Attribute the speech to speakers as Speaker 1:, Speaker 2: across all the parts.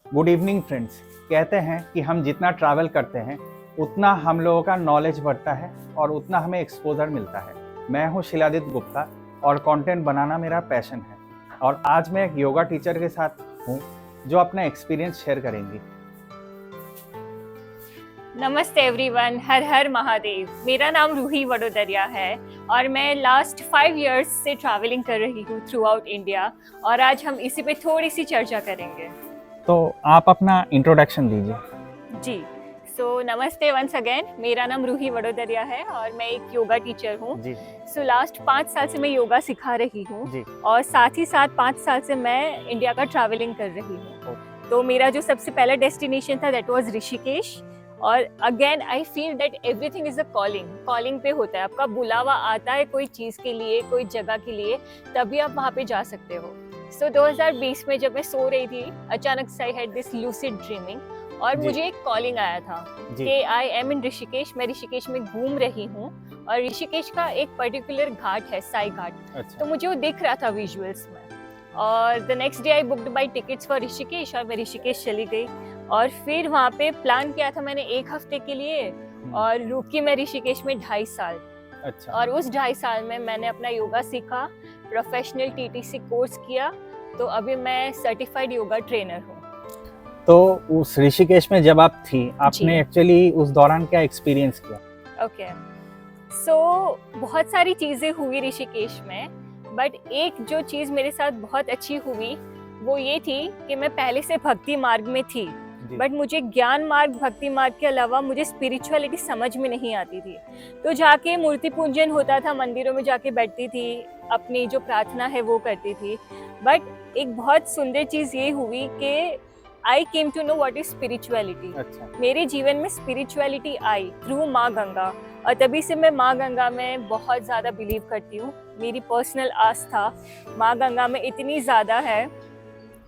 Speaker 1: Good evening friends. कहते हैं कि हम जितना ट्रैवल करते हैं उतना हम लोगों का नॉलेज बढ़ता है और उतना हमें एक्सपोजर मिलता है। मैं हूं शिलादित्य गुप्ता और कंटेंट बनाना मेरा पैशन है। और आज मैं एक योगा टीचर के साथ हूं जो अपना एक्सपीरियंस शेयर करेंगी।
Speaker 2: नमस्ते एवरीवन, हर हर महादेव। मेरा नाम रूही वडोदरिया है और मैं लास्ट 5 इयर्स से ट्रैवलिंग कर रही हूँ थ्रू आउट इंडिया और आज हम इसी पे थोड़ी सी चर्चा करेंगे।
Speaker 1: तो आप अपना इंट्रोडक्शन दीजिए।
Speaker 2: जी, सो नमस्ते वंस अगेन। मेरा नाम रूही वडोदरिया है और मैं एक योगा टीचर हूँ। सो लास्ट 5 साल से मैं योगा सिखा रही हूँ और साथ ही साथ 5 साल से मैं इंडिया का ट्रैवलिंग कर रही हूँ। तो मेरा जो सबसे पहला डेस्टिनेशन था दैट वाज ऋषिकेश। और again I feel that everything is a calling पे होता है। आपका बुलावा आता है कोई चीज़ के लिए, कोई जगह के लिए, तभी आप वहाँ पे जा सकते हो। सो 2020 में जब मैं सो रही थी, अचानक से I had this lucid dreaming और मुझे एक कॉलिंग आया था कि आई एम इन ऋषिकेश। मैं ऋषिकेश में घूम रही हूँ और ऋषिकेश का एक पर्टिकुलर घाट है, साई घाट। तो मुझे वो दिख रहा था विजुअल्स में। और the next day I booked by tickets for Rishikesh और मैं ऋषिकेश चली गई और फिर वहाँ पे प्लान किया था मैंने 1 हफ्ते के लिए और रुकी मैं ऋषिकेश में 2.5 साल।
Speaker 1: अच्छा।
Speaker 2: और उस 2.5 साल में मैंने अपना योगा सीखा, प्रोफेशनल टीटीसी कोर्स किया, तो अभी मैं सर्टिफाइड योगा ट्रेनर हूँ।
Speaker 1: तो उस ऋषिकेश में जब आप थी, आपने एक्चुअली उस दौरान क्या एक्सपीरियंस किया?
Speaker 2: ओके, सो बहुत सारी चीज़ें हुई ऋषिकेश में, बट एक जो चीज़ मेरे साथ बहुत अच्छी हुई वो ये थी कि मैं पहले से भक्ति मार्ग में थी, बट मुझे ज्ञान मार्ग, भक्ति मार्ग के अलावा मुझे स्पिरिचुअलिटी समझ में नहीं आती थी। तो जाके मूर्ति पूजन होता था, मंदिरों में जाके बैठती थी, अपनी जो प्रार्थना है वो करती थी। बट एक बहुत सुंदर चीज़ ये हुई कि I came to know what is spirituality. मेरे जीवन में स्पिरिचुअलिटी आई थ्रू माँ गंगा और तभी से मैं माँ गंगा में बहुत ज़्यादा बिलीव करती हूँ। मेरी पर्सनल आस्था माँ गंगा में इतनी ज़्यादा है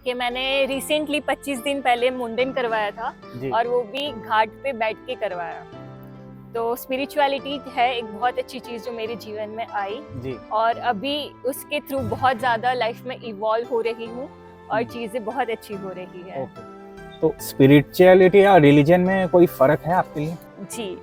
Speaker 2: कि मैंने रिसेंटली 25 दिन पहले मुंडन करवाया था और वो भी घाट पे बैठ के करवाया। तो स्पिरिचुअलिटी है एक बहुत अच्छी चीज़ जो मेरे जीवन में आई और अभी उसके थ्रू बहुत ज़्यादा लाइफ में इवॉल्व हो रही हूँ और चीज़ें बहुत अच्छी हो रही है।
Speaker 1: तो स्पिरिचुअलिटी और रिलीजन में कोई फर्क है आपके लिए?
Speaker 2: जी,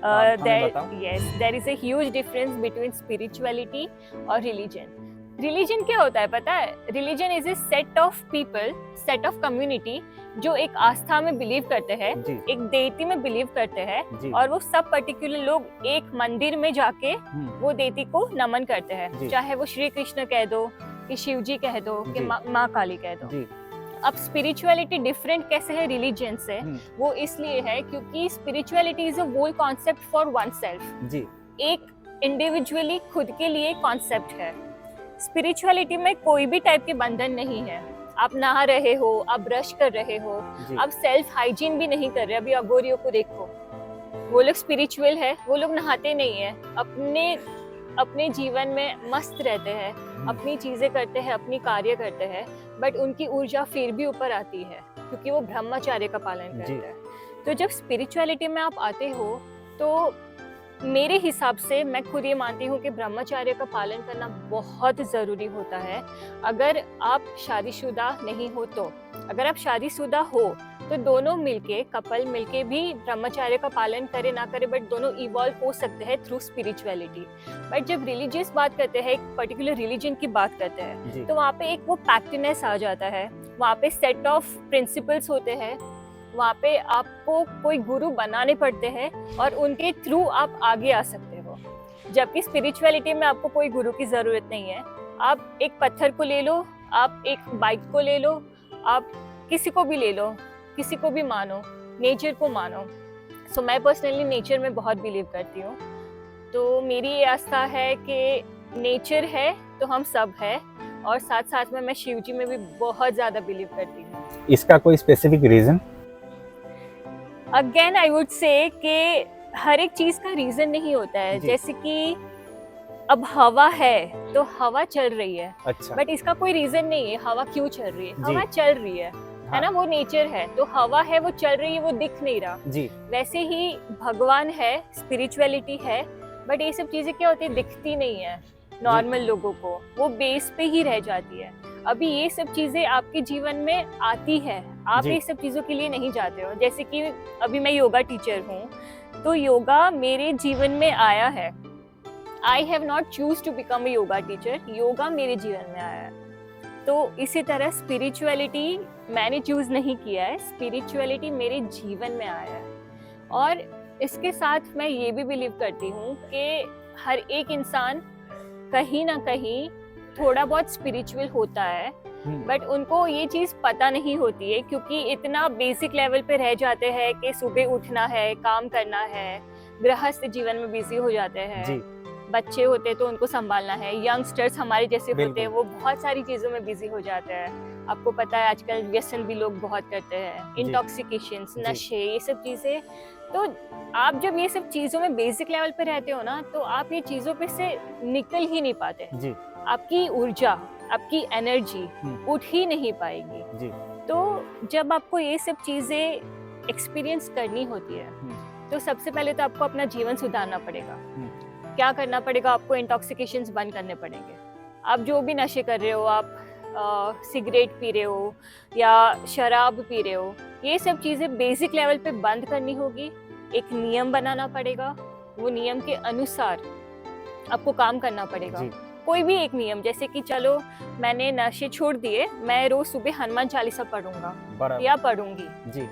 Speaker 2: there is a huge difference between spirituality और रिलीजन। रिलीजन क्या होता है पता है? Religion is a set of people, set of community जो एक आस्था में बिलीव करते हैं, एक देवती में बिलीव करते हैं और वो सब पर्टिकुलर लोग एक मंदिर में जाके वो देवती को नमन करते हैं। चाहे वो श्री कृष्ण कह दो कि शिव जी कह दो कि माँ काली कह दो। अब स्पिरिचुअलिटी डिफरेंट कैसे है रिलीजन से? वो इसलिए है क्योंकि spirituality is a whole concept for oneself. एक इंडिविजुअली खुद के लिए कॉन्सेप्ट है। स्पिरिचुअलिटी में कोई भी टाइप के बंधन नहीं है। आप नहा रहे हो, आप ब्रश कर रहे हो, आप सेल्फ हाइजीन भी नहीं कर रहे। अभी अघोरियों को देखो, वो लोग स्पिरिचुअल है, वो लोग नहाते नहीं है, अपने जीवन में मस्त रहते हैं, अपनी चीजें करते हैं, अपनी कार्य करते हैं, बट उनकी ऊर्जा फिर भी ऊपर आती है क्योंकि वो ब्रह्मचर्य का पालन करते हैं। तो जब स्पिरिचुअलिटी में आप आते हो तो मेरे हिसाब से मैं खुद ये मानती हूँ कि ब्रह्मचर्य का पालन करना बहुत ज़रूरी होता है। अगर आप शादीशुदा नहीं हो तो, अगर आप शादीशुदा हो तो दोनों मिलके, कपल मिलके भी ब्रह्मचर्य का पालन करे ना करे, बट दोनों इवॉल्व हो सकते हैं थ्रू स्पिरिचुअलिटी। बट जब रिलीजियस बात करते हैं, एक पर्टिकुलर रिलीजन की बात करते हैं, तो वहाँ पे एक वो पैक्टनेस आ जाता है, वहाँ पे सेट ऑफ प्रिंसिपल्स होते हैं, वहाँ पे आपको कोई गुरु बनाने पड़ते हैं और उनके थ्रू आप आगे आ सकते हो। जबकि स्पिरिचुअलिटी में आपको कोई गुरु की ज़रूरत नहीं है। आप एक पत्थर को ले लो, आप एक बाइक को ले लो, आप किसी को भी ले लो, किसी को भी मानो, नेचर को मानो। सो मैं पर्सनली नेचर में बहुत बिलीव करती हूँ। तो मेरी ये आस्था है कि नेचर है तो हम सब है और साथ साथ में मैं शिव जी में भी बहुत ज़्यादा बिलीव करती हूँ।
Speaker 1: इसका कोई specific reason?
Speaker 2: Again I would say कि हर एक चीज का रीजन नहीं होता है। जैसे कि अब हवा है तो हवा चल रही है, बट इसका कोई रीजन नहीं है हवा क्यों चल रही है। हवा चल रही है ना, वो नेचर है। तो हवा है, वो चल रही है, वो दिख नहीं रहा। वैसे ही भगवान है, स्पिरिचुअलिटी है, बट ये सब चीजें क्या होती है, दिखती नहीं है नॉर्मल लोगों को, वो बेस पे ही रह जाती है। अभी ये सब चीजें आपके जीवन में आती है, आप
Speaker 1: जी।
Speaker 2: ये सब चीज़ों के लिए नहीं जाते हो। जैसे कि अभी मैं योगा टीचर हूँ, तो योगा मेरे जीवन में आया है। I have not chose to become a yoga teacher, yoga मेरे जीवन में आया है। तो इसी तरह स्पिरिचुअलिटी मैंने चूज नहीं किया है, स्पिरिचुअलिटी मेरे जीवन में आया है। और इसके साथ मैं ये भी बिलीव करती हूँ कि हर एक इंसान कहीं ना कहीं थोड़ा बहुत स्पिरिचुअल होता है, बट उनको ये चीज़ पता नहीं होती है, क्योंकि इतना बेसिक लेवल पे रह जाते हैं कि सुबह उठना है, काम करना है, गृहस्थ जीवन में बिजी हो जाते हैं, बच्चे होते हैं तो उनको संभालना है, यंगस्टर्स हमारे जैसे होते हैं वो बहुत सारी चीज़ों में बिजी हो जाते हैं। आपको पता है आजकल व्यसन भी लोग बहुत करते हैं, इंटॉक्सिकेशंस, नशे, ये सब चीज़ें। तो आप जब ये सब चीज़ों में बेसिक लेवल पे रहते हो ना, तो आप ये चीज़ों पे से निकल ही नहीं पाते जी। आपकी ऊर्जा, आपकी एनर्जी उठ ही नहीं पाएगी जी। तो जब आपको ये सब चीज़ें एक्सपीरियंस करनी होती है, तो सबसे पहले तो आपको अपना जीवन सुधारना पड़ेगा। क्या करना पड़ेगा? आपको इंटॉक्सिकेशंस बंद करने पड़ेंगे। आप जो भी नशे कर रहे हो, आप सिगरेट पी रहे हो या शराब पी रहे हो, ये सब चीज़ें बेसिक लेवल पे बंद करनी होगी। एक नियम बनाना पड़ेगा, वो नियम के अनुसार आपको काम करना पड़ेगा। कोई भी एक नियम, जैसे कि चलो मैंने नशे छोड़ दिए, मैं रोज सुबह हनुमान चालीसा पढ़ूंगा या पढ़ूंगी जी।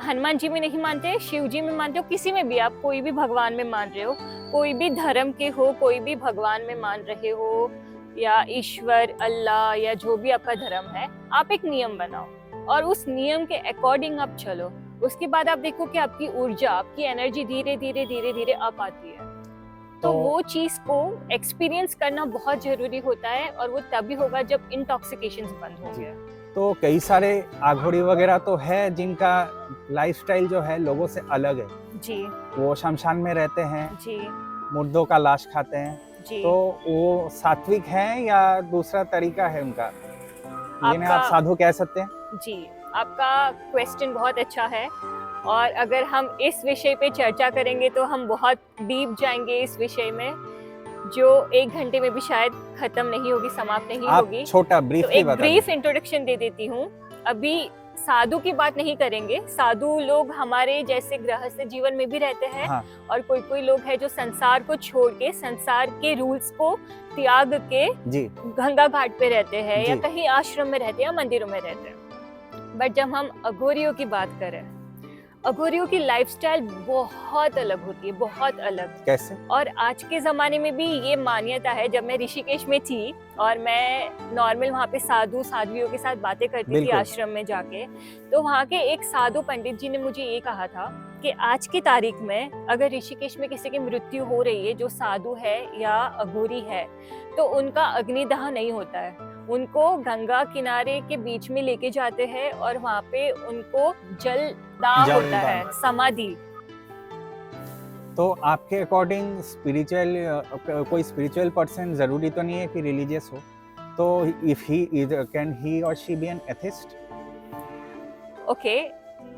Speaker 2: हनुमान जी में नहीं मानते, शिव जी में मानते हो, किसी में भी आप कोई भी भगवान में मान रहे हो, कोई भी धर्म के हो, कोई भी भगवान में मान रहे हो या ईश्वर, अल्लाह या जो भी आपका धर्म है, आप एक नियम बनाओ और उस नियम के अकॉर्डिंग आप चलो। उसके बाद आप देखो कि आपकी ऊर्जा, आपकी एनर्जी धीरे धीरे धीरे धीरे अप आती है। तो वो चीज को एक्सपीरियंस करना बहुत जरूरी होता है, और वो तभी होगा जब इंटॉक्सिकेशंस बंद होंगे।
Speaker 1: तो कई सारे आघोड़ी वगैरह तो है जिनका लाइफस्टाइल जो है लोगों से अलग है जी। वो शमशान में रहते हैं जी, मुर्दों का लाश खाते हैं जी। तो वो सात्विक हैं या दूसरा तरीका है उनका, जिन्हें आप साधु कह सकते हैं? जी, आपका क्वेश्चन बहुत अच्छा है, और अगर हम इस विषय पे चर्चा करेंगे तो हम बहुत डीप जाएंगे इस विषय में, जो 1 घंटे में भी शायद खत्म नहीं होगी, समाप्त नहीं होगी। छोटा ब्रीफ इंट्रोडक्शन दे देती हूँ। अभी साधु की बात नहीं करेंगे, साधु लोग हमारे जैसे गृहस्थ जीवन में भी रहते हैं हाँ। और कोई कोई लोग हैं जो संसार को छोड़ के, संसार के रूल्स को त्याग के गंगा घाट पे रहते हैं या कहीं आश्रम में रहते हैं या मंदिरों में रहते हैं। बट जब हम अघोरियों की बात करें, अघोरियों की लाइफस्टाइल बहुत अलग होती है, बहुत अलग। कैसे? और आज के जमाने में भी ये मान्यता है, जब मैं ऋषिकेश में थी और मैं नॉर्मल वहाँ पे साधु साध्वियों के साथ बातें करती थी आश्रम में जाके, तो वहाँ के एक साधु पंडित जी ने मुझे ये कहा था कि आज की तारीख में अगर ऋषिकेश में किसी की मृत्यु हो रही है जो साधु है या अघोरी है, तो उनका अग्निदाह नहीं होता है, उनको गंगा किनारे के बीच में लेके जाते हैं और वहाँ पे उनको जलदाह होता है, समाधि। तो आपके अकॉर्डिंग स्पिरिचुअल, कोई स्पिरिचुअल पर्सन जरूरी तो नहीं है कि रिलीजियस हो, तो इफ ही कैन ही और she be an atheist? Okay,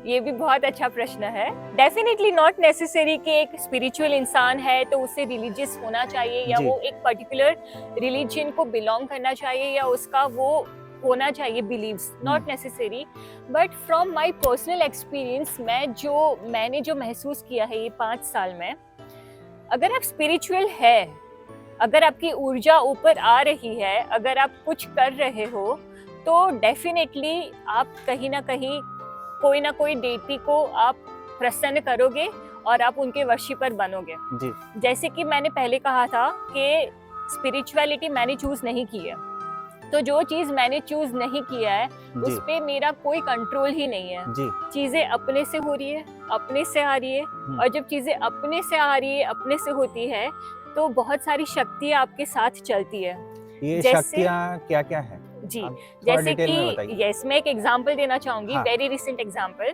Speaker 1: ये भी बहुत अच्छा प्रश्न है। डेफिनेटली नॉट नेसेसरी कि एक स्पिरिचुअल इंसान है तो उससे रिलीजियस होना चाहिए या वो एक पर्टिकुलर रिलीजन को बिलोंग करना चाहिए या उसका वो होना चाहिए believes, not necessary. But from my personal experience, मैंने जो महसूस किया है ये 5 साल में, अगर आप स्पिरिचुअल है, अगर आपकी ऊर्जा ऊपर आ रही है, अगर आप कुछ कर रहे हो, तो डेफिनेटली आप कहीं ना कहीं कोई ना कोई डेटी को आप प्रसन्न करोगे और आप उनके वशीपर बनोगे जी। जैसे कि मैंने पहले कहा था कि स्पिरिचुअलिटी मैंने चूज नहीं की है, तो जो चीज मैंने चूज नहीं किया है उस पे मेरा कोई कंट्रोल ही नहीं है जी। चीजें अपने से हो रही है, अपने से आ रही है, और जब चीजें अपने से आ रही है, अपने से होती है, तो बहुत सारी शक्तियां आपके साथ चलती है। ये शक्तियां क्या क्या है जी? जैसे कि यस, मैं एक एग्जांपल देना चाहूंगी, वेरी रिसेंट एग्जांपल।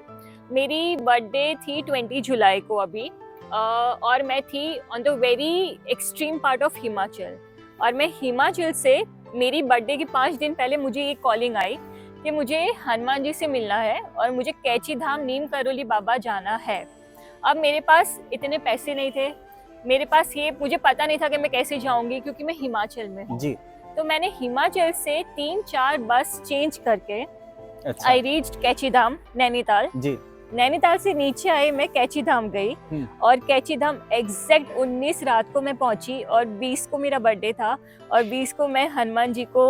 Speaker 1: मेरी बर्थडे थी 20 जुलाई को अभी, और मैं थी on the very extreme part of Himachal, और मैं हिमाचल से मेरी बर्थडे के 5 दिन पहले मुझे ये कॉलिंग आई कि मुझे हनुमान जी से मिलना है और मुझे कैची धाम नीम करोली बाबा जाना है। अब मेरे पास इतने पैसे नहीं थे, मेरे पास ये मुझे पता नहीं था कि मैं कैसे जाऊंगी, क्योंकि मैं हिमाचल में हूँ जी। तो मैंने हिमाचल से 3-4 बस चेंज करके अच्छा
Speaker 2: आई रीच्ड कैची धाम नैनीताल।
Speaker 1: जी
Speaker 2: नैनीताल से नीचे आए मैं कैची धाम गई और कैची धाम एग्जैक्ट 19 रात को मैं पहुंची और 20 को मेरा बर्थडे था और 20 को मैं हनुमान जी को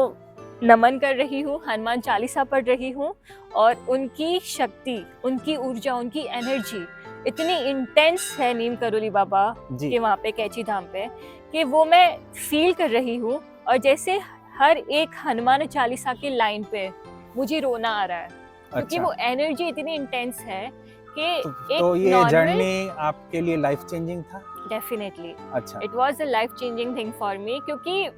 Speaker 2: नमन कर रही हूँ, हनुमान चालीसा पढ़ रही हूँ और उनकी शक्ति, उनकी ऊर्जा, उनकी एनर्जी इतनी इंटेंस है नीम करोली बाबा
Speaker 1: जी
Speaker 2: के वहाँ पे कैची धाम पे कि वो मैं फील कर रही हूँ और जैसे हर एक हनुमान चालीसा की लाइन पे मुझे रोना आ रहा है क्योंकि
Speaker 1: अच्छा।
Speaker 2: वो एनर्जी इतनी इंटेंस है कि
Speaker 1: तो ये
Speaker 2: normal-
Speaker 1: जर्नी आपके लिए लाइफ चेंजिंग था?
Speaker 2: डेफिनेटली
Speaker 1: अच्छा
Speaker 2: it was a life changing thing for me क्योंकि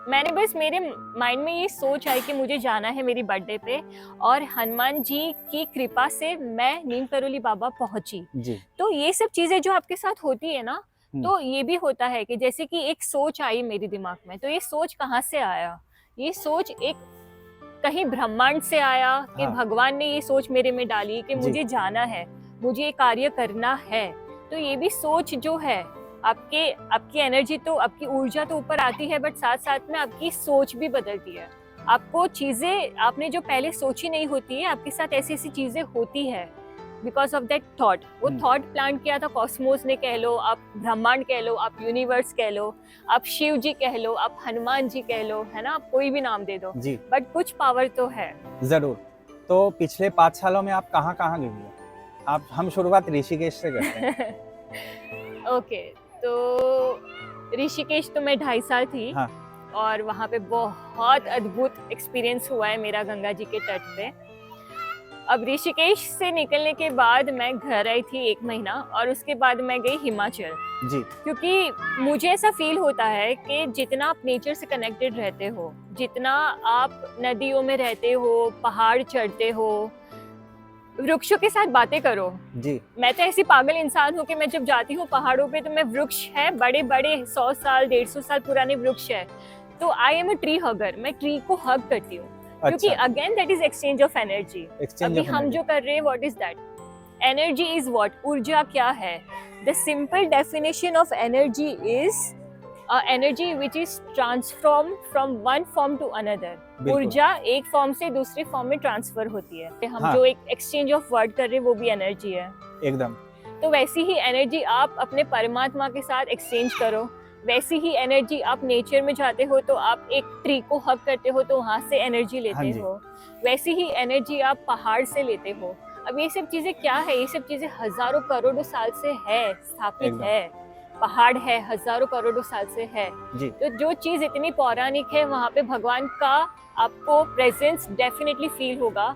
Speaker 2: मैंने बस मेरे माइंड में ये सोच आई कि मुझे जाना है मेरी बर्थडे पे और हनुमान जी की कृपा से मैं नीम करोली बाबा पहुंची।
Speaker 1: जी
Speaker 2: तो ये सब चीजें जो आपके साथ होती है ना, तो ये भी होता है कि जैसे कि एक सोच आई मेरे दिमाग में, तो ये सोच कहाँ से आया? ये सोच एक कहीं ब्रह्मांड से आया कि
Speaker 1: हाँ।
Speaker 2: भगवान ने ये सोच मेरे में डाली कि
Speaker 1: जी।
Speaker 2: मुझे जाना है, मुझे ये कार्य करना है। तो ये भी सोच जो है आपकी एनर्जी, तो आपकी ऊर्जा तो ऊपर आती है बट साथ साथ में आपकी सोच भी बदलती है। आपको चीजें आपने जो पहले सोची नहीं होती है, आपके साथ ऐसी ऐसी चीजें होती है बिकॉज ऑफ दैट थॉट। वो थॉट प्लांट किया था कॉस्मोस ने, कह लो आप ब्रह्मांड कह लो, आप यूनिवर्स कह लो, आप शिव जी कह लो, आप हनुमान जी कह लो, है ना, आप कोई भी नाम दे दो,
Speaker 1: जी
Speaker 2: बट कुछ पावर तो है।
Speaker 1: जरूर। तो पिछले 5 सालों में आप कहाँ कहाँ गई हैं? आप हम शुरुआत ऋषिकेश से करते हैं।
Speaker 2: ओके, तो ऋषिकेश तो मैं 2.5 साल थी।
Speaker 1: हाँ।
Speaker 2: और वहाँ पे बहुत अद्भुत एक्सपीरियंस हुआ है मेरा गंगा जी के तट पे। अब ऋषिकेश से निकलने के बाद मैं घर आई थी 1 महीना और उसके बाद मैं गई हिमाचल,
Speaker 1: जी
Speaker 2: क्योंकि मुझे ऐसा फील होता है कि जितना आप नेचर से कनेक्टेड रहते हो, जितना आप नदियों में रहते हो, पहाड़ चढ़ते हो, वृक्षों के साथ बातें करो।
Speaker 1: जी
Speaker 2: मैं तो ऐसी पागल इंसान हूँ कि मैं जब जाती हूँ पहाड़ों पे तो मैं वृक्ष है, बड़े बड़े 100 साल 150 साल पुराने वृक्ष है, तो आई एम अ ट्री हगर, मैं ट्री को हग करती हूँ। क्योंकि again that is exchange of energy. अभी हम जो कर रहे हैं, what is that? Energy is what? ऊर्जा क्या है? The simple definition of energy is energy which is transform from one form to another. ऊर्जा एक फॉर्म से दूसरी फॉर्म में ट्रांसफर होती है। हम जो एक एक्सचेंज ऑफ वर्ड कर रहे हैं वो भी एनर्जी है
Speaker 1: एकदम।
Speaker 2: तो वैसी ही एनर्जी आप अपने परमात्मा के साथ एक्सचेंज करो। वैसी ही एनर्जी आप नेचर में जाते हो तो आप एक ट्री को हग करते हो तो वहां से एनर्जी लेते हो। वैसी ही एनर्जी आप पहाड़ से लेते हो। अब ये सब चीजें क्या है? ये सब चीजें हजारों करोड़ों साल से है, स्थापित है। पहाड़ है, हजारों करोड़ों साल से है जी। तो जो चीज इतनी पौराणिक है, वहाँ पे भगवान का आपको प्रेजेंस डेफिनेटली फील होगा।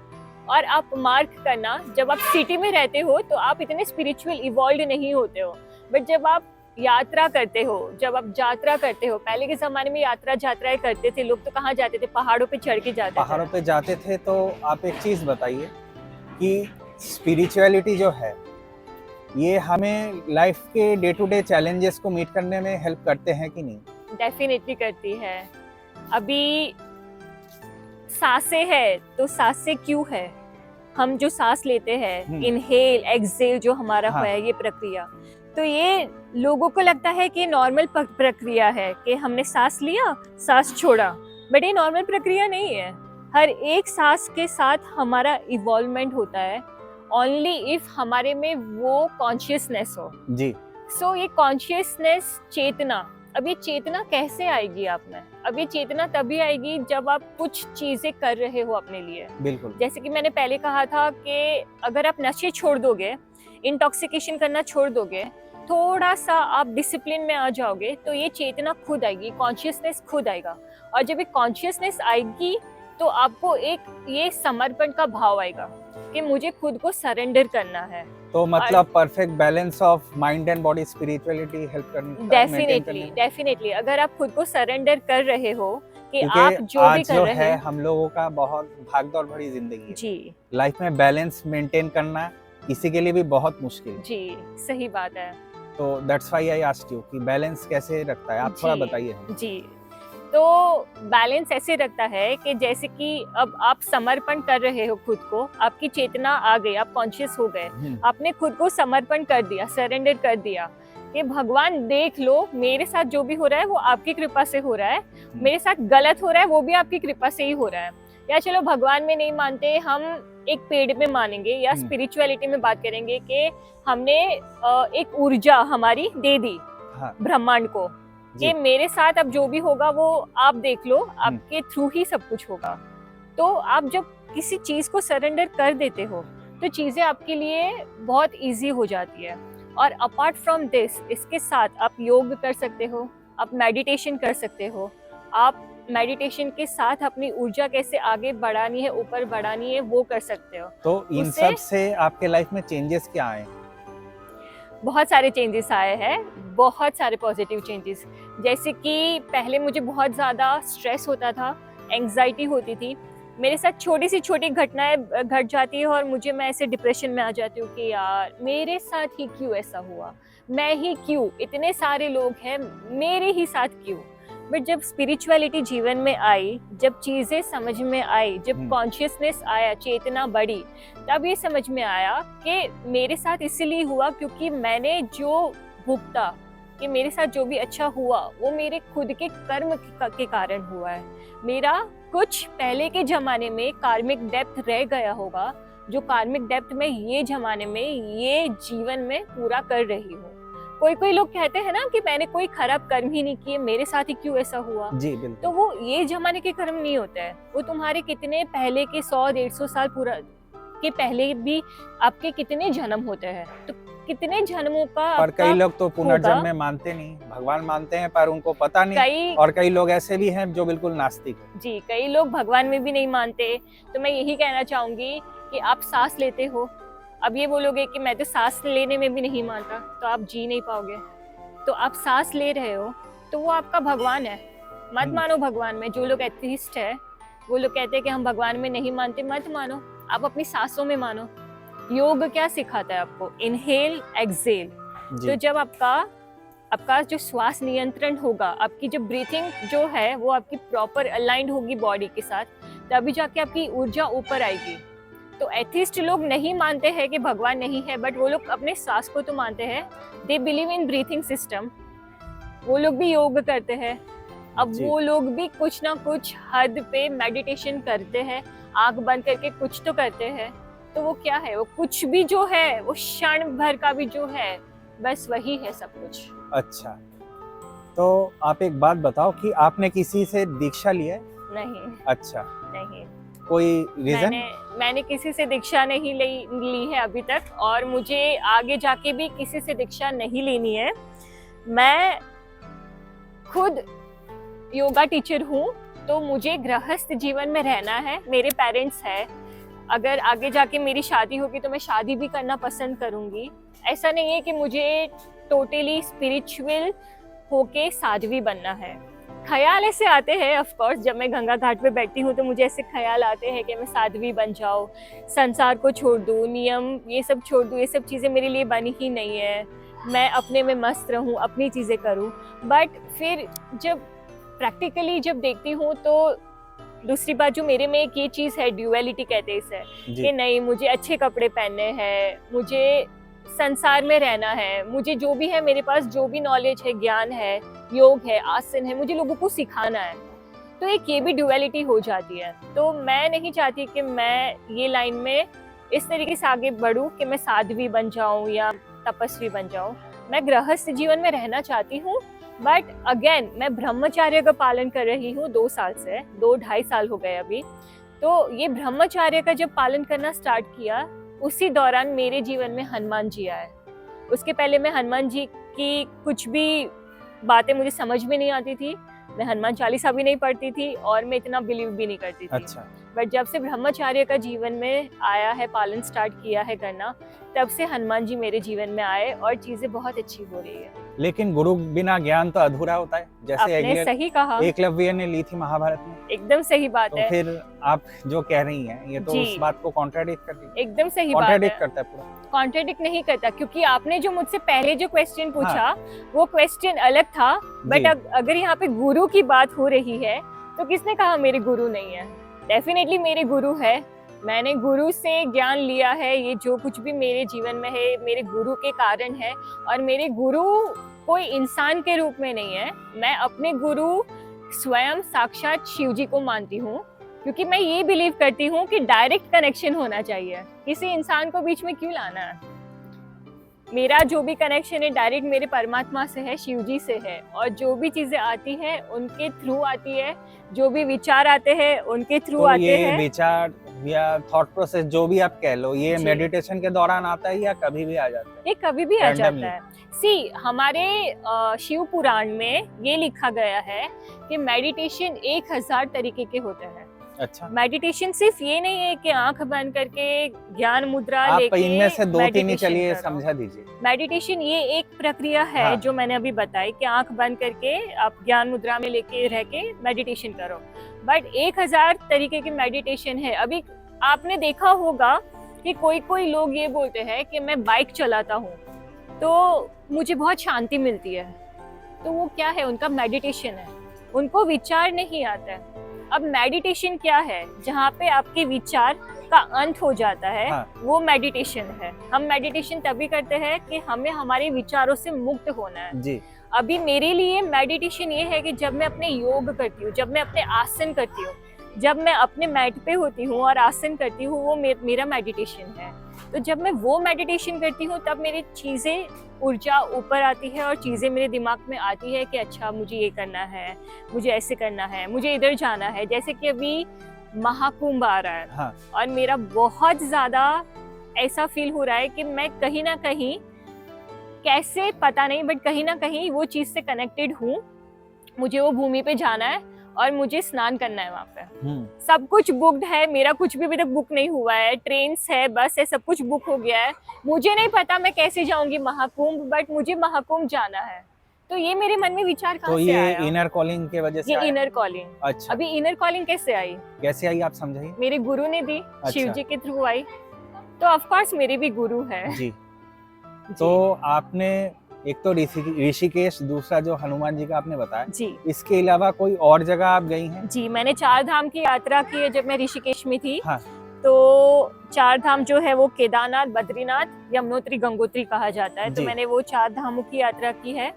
Speaker 2: और आप मार्क करना, जब आप सिटी में रहते हो तो आप इतने स्पिरिचुअल इवॉल्व नहीं होते हो, बट जब आप यात्रा करते हो, जब आप यात्रा करते हो, पहले के जमाने में यात्राएं करते थे लोग, तो कहाँ जाते थे? पहाड़ों पे चढ़ के जाते थे।
Speaker 1: पहाड़ों पे जाते थे। तो आप एक चीज बताइए कि स्पिरिचुअलिटी जो है ये हमें लाइफ के डे टू डे चैलेंजेस को मीट करने में हेल्प करते हैं कि नहीं?
Speaker 2: डेफिनेटली करती है। अभी सांसें है तो सांसें क्यों है? हम जो सांस लेते हैं, इनहेल एक्सहेल जो हमारा है ये प्रक्रिया, तो ये लोगों को लगता है कि नॉर्मल प्रक्रिया है कि हमने सांस लिया, सांस छोड़ा, बट ये नॉर्मल प्रक्रिया नहीं है। हर एक सांस के साथ हमारा इवॉल्वमेंट होता है, ओनली इफ हमारे में वो कॉन्शियसनेस हो जी। सो ये कॉन्शियसनेस, चेतना, अब ये चेतना कैसे आएगी आप में? अब ये चेतना तभी आएगी जब आप कुछ चीजें कर रहे हो अपने लिए। बिल्कुल। जैसे कि मैंने पहले कहा था कि अगर आप नशे छोड़ दोगे, इंटॉक्सिकेशन करना छोड़ दोगे, थोड़ा सा आप डिसिप्लिन में आ जाओगे, तो ये चेतना खुद आएगी, कॉन्शियसनेस खुद आएगा। और जब ये कॉन्शियसनेस आएगी तो आपको एक ये समर्पण का भाव आएगा कि मुझे खुद को सरेंडर करना है। तो मतलब perfect balance of mind and body, spirituality help करनी। डेफिनेटली अगर आप खुद को सरेंडर कर रहे हो कि आप जो भी कर रहे हैं। हम लोगों का बहुत भागदौड़ भरी जिंदगी है जी। लाइफ में बैलेंस मेंटेन करना किसी के लिए भी बहुत मुश्किल है जी। सही बात है। तो that's why I asked you कि बैलेंस कैसे रखता है, आप थोड़ा बताइए जी। तो बैलेंस ऐसे रखता है कि जैसे कि अब आप समर्पण कर रहे हो खुद को, आपकी चेतना आ गई, आप कॉन्शियस हो गए, आपने खुद को समर्पण कर दिया, सरेंडर कर दिया कि भगवान देख लो, मेरे साथ जो भी हो रहा है वो आपकी कृपा से हो रहा है, मेरे साथ गलत हो रहा है वो भी आपकी कृपा से ही हो रहा है। या चलो भगवान में नहीं मानते, हम एक पेड़ में मानेंगे या स्पिरिचुअलिटी में बात करेंगे कि हमने एक ऊर्जा हमारी दे दी ब्रह्मांड को कि मेरे साथ अब जो भी होगा वो आप देख लो, आपके थ्रू ही सब कुछ होगा। तो आप जब किसी चीज को सरेंडर कर देते हो तो चीजें आपके लिए बहुत इजी हो जाती है। और अपार्ट फ्रॉम दिस, इसके साथ आप योग कर सकते हो, आप मेडिटेशन कर सकते हो, आप मेडिटेशन के साथ अपनी ऊर्जा कैसे आगे बढ़ानी है, ऊपर बढ़ानी है, वो कर सकते हो।
Speaker 1: तो इन सब से आपके लाइफ में चेंजेस क्या आए?
Speaker 2: बहुत सारे चेंजेस आए हैं, बहुत सारे पॉजिटिव चेंजेस। जैसे कि पहले मुझे बहुत ज़्यादा स्ट्रेस होता था, एंग्जाइटी होती थी, मेरे साथ छोटी सी छोटी घटनाएं घट जाती है और मैं ऐसे डिप्रेशन में आ जाती हूँ कि यार मेरे साथ ही क्यों ऐसा हुआ, मैं ही क्यों, इतने सारे लोग हैं, मेरे ही साथ क्यों। बट जब स्पिरिचुअलिटी जीवन में आई, जब चीज़ें समझ में आई, जब कॉन्शियसनेस आया, चेतना बढ़ी, तब ये समझ में आया कि मेरे साथ इसलिए हुआ क्योंकि मैंने जो भुगता, कि मेरे साथ जो भी अच्छा हुआ वो मेरे खुद के कर्म के कारण हुआ है। मेरा कुछ पहले के ज़माने में कार्मिक डेप्थ रह गया होगा, जो कार्मिक डेप्थ में ये ज़माने में, ये जीवन में पूरा कर रही हूँ। कोई लोग कहते हैं ना कि मैंने कोई खराब कर्म ही नहीं किए, मेरे साथ ही क्यों ऐसा हुआ।
Speaker 1: जी बिल्कुल।
Speaker 2: तो वो ये जमाने के कर्म नहीं होते हैं, वो तुम्हारे कितने पहले के 100-150 साल पूरा के पहले भी आपके कितने जन्म होते हैं, तो कितने जन्मों का।
Speaker 1: पर कई लोग तो पुनर्जन्म में मानते नहीं, भगवान मानते हैं पर उनको पता नहीं। और कई लोग ऐसे भी हैं जो बिल्कुल नास्तिक हैं।
Speaker 2: जी, कई लोग भगवान में भी नहीं मानते। तो मैं यही कहना चाहूंगी कि आप सांस लेते हो, अब ये बोलोगे कि मैं तो सांस लेने में भी नहीं मानता, तो आप जी नहीं पाओगे। तो आप सांस ले रहे हो तो वो आपका भगवान है, मत मानो भगवान में। जो लोग एथिस्ट है, वो लोग कहते हैं कि हम भगवान में नहीं मानते, मत मानो, आप अपनी सांसों में मानो। योग क्या सिखाता है आपको? Inhale exhale. तो जब आपका जो श्वास नियंत्रण होगा, आपकी जो ब्रीथिंग जो है वो आपकी प्रॉपर अलाइंड होगी बॉडी के साथ, तभी जाके आपकी ऊर्जा ऊपर आएगी। तो एथिस्ट लोग नहीं मानते हैं कि भगवान नहीं है, बट वो लोग अपने सांस को तो मानते हैं। They believe in breathing system, वो लोग भी योग करते हैं। अब वो लोग भी कुछ ना कुछ हद पे मेडिटेशन करते हैं, आंख बंद करके कुछ तो करते हैं। तो वो क्या है, वो कुछ भी जो है, वो क्षण भर का भी जो है, बस वही है सब कुछ।
Speaker 1: अच्छा, तो आप एक बात बताओ कि आपने किसी से दीक्षा ली है?
Speaker 2: नहीं।
Speaker 1: अच्छा,
Speaker 2: नहीं।
Speaker 1: कोई रीजन?
Speaker 2: मैंने किसी से दीक्षा नहीं ली है अभी तक, और मुझे आगे जाके भी किसी से दीक्षा नहीं लेनी है। मैं खुद योगा टीचर हूँ, तो मुझे गृहस्थ जीवन में रहना है। मेरे पेरेंट्स हैं, अगर आगे जाके मेरी शादी होगी तो मैं शादी भी करना पसंद करूँगी। ऐसा नहीं है कि मुझे टोटली स्पिरिचुअल होके साध्वी बनना है। ख्याल ऐसे आते हैं, ऑफ कोर्स, जब मैं गंगा घाट पे बैठती हूँ तो मुझे ऐसे ख्याल आते हैं कि मैं साध्वी बन जाऊँ, संसार को छोड़ दूँ, नियम ये सब छोड़ दूँ, ये सब चीज़ें मेरे लिए बनी ही नहीं है, मैं अपने में मस्त रहूँ, अपनी चीज़ें करूँ। बट फिर जब प्रैक्टिकली जब देखती हूँ तो दूसरी बात जो मेरे में एक ये चीज़ है, ड्यूअलिटी कहते हैं इसे, कि नहीं मुझे अच्छे कपड़े पहनने हैं, मुझे संसार में रहना है, मुझे जो भी है मेरे पास, जो भी नॉलेज है, ज्ञान है, योग है, आसन है, मुझे लोगों को सिखाना है। तो एक ये भी ड्यूअलिटी हो जाती है। तो मैं नहीं चाहती कि मैं ये लाइन में इस तरीके से आगे बढ़ूँ कि मैं साध्वी बन जाऊँ या तपस्वी बन जाऊँ। मैं गृहस्थ जीवन में रहना चाहती हूँ, बट अगेन मैं ब्रह्मचर्य का पालन कर रही हूँ 2 साल से, 2-2.5 साल हो गए अभी। तो ये ब्रह्मचर्य का जब पालन करना स्टार्ट किया, उसी दौरान मेरे जीवन में हनुमान जी आए। उसके पहले मैं हनुमान जी की कुछ भी बातें मुझे समझ में नहीं आती थी, मैं हनुमान चालीसा भी नहीं पढ़ती थी और मैं इतना बिलीव भी नहीं करती थी।
Speaker 1: अच्छा।
Speaker 2: बट जब से ब्रह्मचर्य का जीवन में आया है, पालन स्टार्ट किया है करना, तब से हनुमान जी मेरे जीवन में आए और चीजें बहुत अच्छी हो रही है।
Speaker 1: लेकिन गुरु बिना ज्ञान तो अधूरा होता है, जैसे
Speaker 2: आपने सही कहा,
Speaker 1: एकलव्य ने ली थी महाभारत में।
Speaker 2: एकदम सही बात
Speaker 1: तो
Speaker 2: है।
Speaker 1: फिर आप जो कह रही हैं ये तो उस बात को कॉन्ट्राडिक्ट करती है।
Speaker 2: एकदम सही बात है,
Speaker 1: कॉन्ट्राडिक्ट करता है पूरा।
Speaker 2: कॉन्ट्राडिक्ट नहीं करता, क्योंकि आपने जो मुझसे पहले जो क्वेश्चन पूछा, वो क्वेश्चन अलग था। बट अगर यहाँ पे गुरु की बात हो रही है तो किसने कहा मेरे गुरु नहीं है? डेफिनेटली मेरे गुरु है, मैंने गुरु से ज्ञान लिया है। ये जो कुछ भी मेरे जीवन में है मेरे गुरु के कारण है, और मेरे गुरु कोई इंसान के रूप में नहीं है। मैं अपने गुरु स्वयं साक्षात शिव जी को मानती हूँ, क्योंकि मैं ये बिलीव करती हूँ कि डायरेक्ट कनेक्शन होना चाहिए, किसी इंसान को बीच में क्यों लाना है। मेरा जो भी कनेक्शन है डायरेक्ट मेरे परमात्मा से है, शिव जी से है, और जो भी चीजें आती है उनके थ्रू आती है, जो भी विचार आते हैं उनके थ्रू
Speaker 1: तो
Speaker 2: आते हैं।
Speaker 1: ये विचार या थॉट प्रोसेस जो भी आप कह लो, ये
Speaker 2: जी।
Speaker 1: मेडिटेशन के दौरान आता है या कभी भी आ जाता है?
Speaker 2: ये कभी भी आ
Speaker 1: Randomly?
Speaker 2: जाता है। हमारे शिव पुराण में ये लिखा गया है कि मेडिटेशन 1000 तरीके के होते हैं।
Speaker 1: अच्छा,
Speaker 2: मेडिटेशन सिर्फ ये नहीं है कि आंख बंद करके ज्ञान मुद्रा
Speaker 1: आप
Speaker 2: लेके
Speaker 1: इनमें से 2-3 ही
Speaker 2: meditation
Speaker 1: चलिए
Speaker 2: करो।
Speaker 1: समझा दीजिए।
Speaker 2: मेडिटेशन ये एक प्रक्रिया है
Speaker 1: हाँ।
Speaker 2: जो मैंने अभी बताई कि आंख बंद करके आप ज्ञान मुद्रा में लेके रह के मेडिटेशन करो, बट 1000 तरीके की मेडिटेशन है। अभी आपने देखा होगा कि कोई कोई लोग ये बोलते हैं कि मैं बाइक चलाता हूँ तो मुझे बहुत शांति मिलती है, तो वो क्या है? उनका मेडिटेशन है, उनको विचार नहीं आता है। अब मेडिटेशन क्या है? जहाँ पे आपके विचार का अंत हो जाता है,
Speaker 1: हाँ।
Speaker 2: वो मेडिटेशन है। हम मेडिटेशन तभी करते हैं कि हमें हमारे विचारों से मुक्त होना है।
Speaker 1: जी,
Speaker 2: अभी मेरे लिए मेडिटेशन ये है कि जब मैं अपने योग करती हूँ, जब मैं अपने आसन करती हूँ, जब मैं अपने मैट पे होती हूँ और आसन करती हूँ, वो मेरा मेडिटेशन है। तो जब मैं वो मेडिटेशन करती हूँ तब मेरी चीज़ें, ऊर्जा ऊपर आती है और चीज़ें मेरे दिमाग में आती है कि अच्छा मुझे ये करना है, मुझे ऐसे करना है, मुझे इधर जाना है। जैसे कि अभी महाकुंभ आ रहा है,
Speaker 1: हाँ।
Speaker 2: और मेरा बहुत ज़्यादा ऐसा फील हो रहा है कि मैं कहीं ना कहीं, कैसे पता नहीं, बट कहीं ना कहीं वो चीज़ से कनेक्टेड हूँ। मुझे वो भूमि पे जाना है और मुझे स्नान करना है वहाँ पे। सब कुछ बुकड है, मेरा कुछ भी अभी तक बुक नहीं हुआ है। ट्रेन्स है, बस है, सब कुछ बुक हो गया है। मुझे नहीं पता मैं कैसे जाऊंगी महाकुंभ, बट मुझे महाकुंभ जाना है। तो ये मेरे मन में विचार कहाँ से आया?
Speaker 1: ये इनर कॉलिंग के वजह से
Speaker 2: ये
Speaker 1: आया?
Speaker 2: Inner calling.
Speaker 1: अच्छा,
Speaker 2: अभी इनर कॉलिंग कैसे आई?
Speaker 1: कैसे आई आप समझाइए।
Speaker 2: मेरे गुरु ने दी,
Speaker 1: अच्छा।
Speaker 2: शिव जी के थ्रू आई, तो ऑफ कोर्स मेरे भी गुरु है।
Speaker 1: जी। तो आपने एक तो ऋषिकेश, दूसरा जो हनुमान जी का आपने बताया
Speaker 2: जी।
Speaker 1: इसके अलावा कोई और जगह आप गई हैं?
Speaker 2: जी, मैंने 4 धाम की यात्रा की है जब मैं ऋषिकेश में थी।
Speaker 1: हाँ।
Speaker 2: तो 4 धाम जो है वो केदारनाथ, बद्रीनाथ, यमुनोत्री, गंगोत्री कहा जाता है। तो
Speaker 1: जी।
Speaker 2: मैंने वो 4 धामों की यात्रा की है,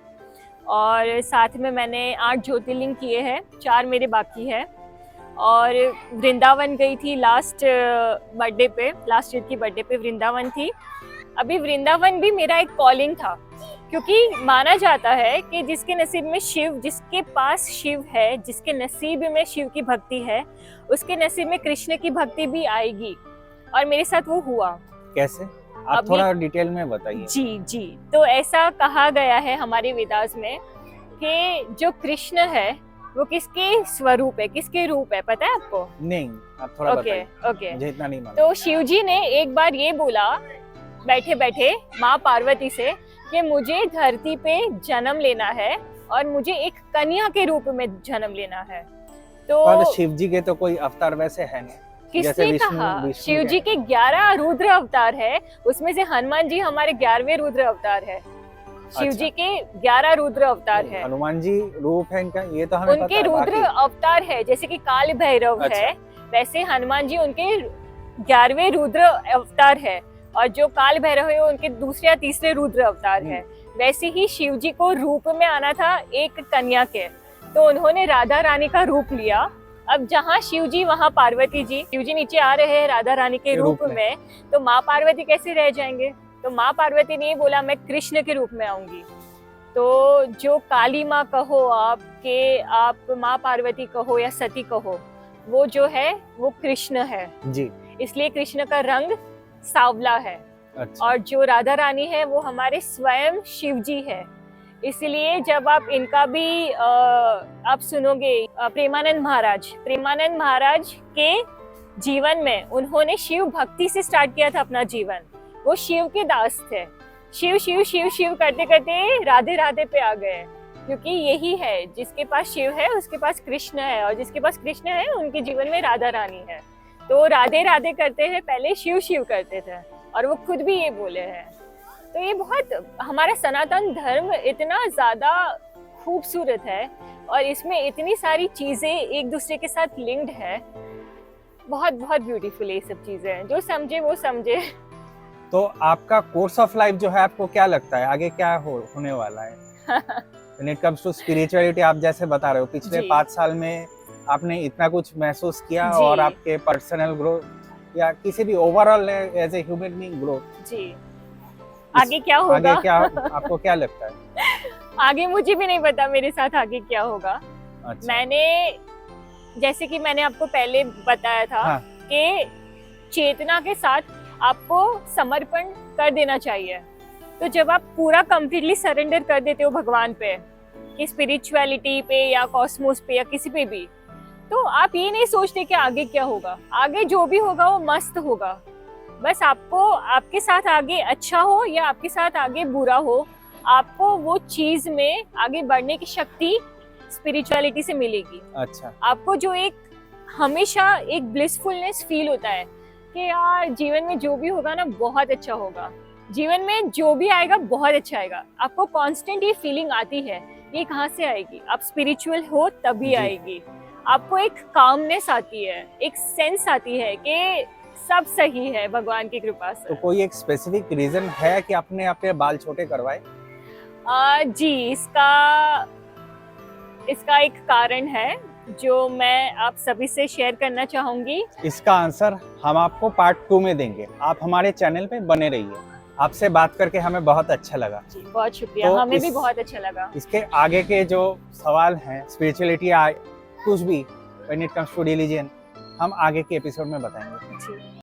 Speaker 2: और साथ में मैंने 8 ज्योतिर्लिंग किए हैं, 4 मेरे बाकी है। और वृंदावन गई थी लास्ट ईयर की बर्थडे पे वृंदावन थी। अभी वृंदावन भी मेरा एक कॉलिंग था, क्योंकि माना जाता है कि जिसके नसीब में शिव, जिसके पास शिव है, जिसके नसीब में शिव की भक्ति है, उसके नसीब में कृष्ण की भक्ति भी आएगी। और मेरे साथ वो हुआ।
Speaker 1: कैसे? आप थोड़ा डिटेल में बताइए।
Speaker 2: जी। तो ऐसा कहा गया है हमारे वेदास में कि जो कृष्ण है वो किसके स्वरूप है, किसके रूप है, पता है आपको?
Speaker 1: नहीं, आप थोड़ा बताइए।
Speaker 2: ओके।
Speaker 1: मुझे इतना नहीं मालूम।
Speaker 2: तो शिव जी ने एक बार ये बोला बैठे बैठे माँ पार्वती से कि मुझे धरती पे जन्म लेना है और मुझे एक कन्या के रूप में जन्म लेना है। तो
Speaker 1: पर शिव जी के तो कोई अवतार वैसे है नहीं।
Speaker 2: किसने कहा? शिव जी के 11 रुद्र अवतार है, उसमें से हनुमान जी हमारे 11वें रुद्र अवतार है। शिव जी के 11 रुद्र अवतार है।
Speaker 1: हनुमान जी रूप है इनका, ये तो हमें पता
Speaker 2: उनके
Speaker 1: है।
Speaker 2: रुद्र अवतार है, जैसे कि काल भैरव है, वैसे हनुमान जी उनके 11वें रुद्र अवतार है, और जो काल भैरव है उनके दूसरे या तीसरे रुद्र अवतार है। वैसे ही शिव जी को रूप में आना था एक कन्या के, तो उन्होंने राधा रानी का रूप लिया। अब जहाँ शिव जी वहाँ पार्वती जी। शिव जी नीचे आ रहे हैं राधा रानी के रूप में, तो माँ पार्वती कैसे रह जाएंगे? तो माँ पार्वती ने बोला मैं कृष्ण के रूप में आऊंगी। तो जो काली माँ कहो आप माँ पार्वती कहो या सती कहो, वो जो है वो कृष्ण है
Speaker 1: जी।
Speaker 2: इसलिए कृष्ण का रंग सांवला है।
Speaker 1: अच्छा।
Speaker 2: और जो राधा रानी है वो हमारे स्वयं शिव जी है। इसलिए जब आप इनका भी आप सुनोगे, प्रेमानंद महाराज के जीवन में उन्होंने शिव भक्ति से स्टार्ट किया था अपना जीवन। वो शिव के दास थे, शिव शिव शिव शिव करते करते राधे राधे पे आ गए, क्योंकि यही है, जिसके पास शिव है उसके पास कृष्ण है, और जिसके पास कृष्ण है उनके जीवन में राधा रानी है। तो राधे राधे करते हैं, पहले शिव शिव करते थे, और वो खुद भी ये बोले हैं। तो ये बहुत, हमारा सनातन धर्म इतना ज्यादा खूबसूरत है और इसमें इतनी सारी चीजें एक दूसरे के साथ लिंक्ड है। बहुत बहुत ब्यूटीफुल ये सब चीजें हैं, जो समझे वो समझे।
Speaker 1: तो आपका कोर्स ऑफ लाइफ जो है, आपको क्या लगता है आगे क्या होने वाला है? When it comes to spirituality, आप जैसे बता रहे हो पिछले 5 साल में आपने इतना कुछ महसूस किया
Speaker 2: जी।
Speaker 1: और आपके पर्सनल ग्रोथ या किसी भी overall as a human being growth
Speaker 2: जी। आगे क्या होगा?
Speaker 1: आगे क्या आपको क्या लगता है?
Speaker 2: आगे मुझे भी नहीं पता मेरे साथ आगे क्या होगा।
Speaker 1: अच्छा।
Speaker 2: मैंने जैसे कि मैंने आपको पहले बताया था
Speaker 1: हाँ।
Speaker 2: कि चेतना के साथ आपको समर्पण कर देना चाहिए। तो जब आप पूरा कंप्लीटली सरेंडर कर देते हो भगवान पे, कि स्पिरिचुअलिटी पे या कॉस्मोस पे या किसी पे भी, तो आप ये नहीं सोचते कि आगे क्या होगा। आगे जो भी होगा वो मस्त होगा। बस आपको आपके साथ आगे अच्छा हो या आपके साथ आगे बुरा हो, आपको वो चीज में आगे बढ़ने की शक्ति स्पिरिचुअलिटी से मिलेगी।
Speaker 1: अच्छा।
Speaker 2: आपको जो एक हमेशा एक ब्लिसफुलनेस फील होता है कि यार जीवन में जो भी होगा ना बहुत अच्छा होगा, जीवन में जो भी आएगा बहुत अच्छा आएगा। आपको कांस्टेंट ये फीलिंग आती है, ये कहाँ से आएगी? आप स्पिरिचुअल हो तभी
Speaker 1: जी।
Speaker 2: आएगी। आपको एक कामनेस आती है, एक सेंस आती है कि सब सही है भगवान की कृपा से।
Speaker 1: तो कोई एक स्पेसिफिक रीजन है कि आपने अपने बाल छोटे करवाए?
Speaker 2: जी, इसका एक कारण है जो मैं आप सभी से शेयर करना चाहूंगी।
Speaker 1: इसका आंसर हम आपको पार्ट 2 में देंगे। आप हमारे चैनल पे बने रहिए। आपसे बात करके हमें बहुत अच्छा लगा।
Speaker 2: जी, बहुत शुक्रिया।
Speaker 1: तो
Speaker 2: हमें भी बहुत अच्छा लगा।
Speaker 1: इसके आगे के जो सवाल हैं स्पिरिचुअलिटी कुछ भी when it comes to religion, हम आगे के एपिसोड में बताएंगे।
Speaker 2: जी।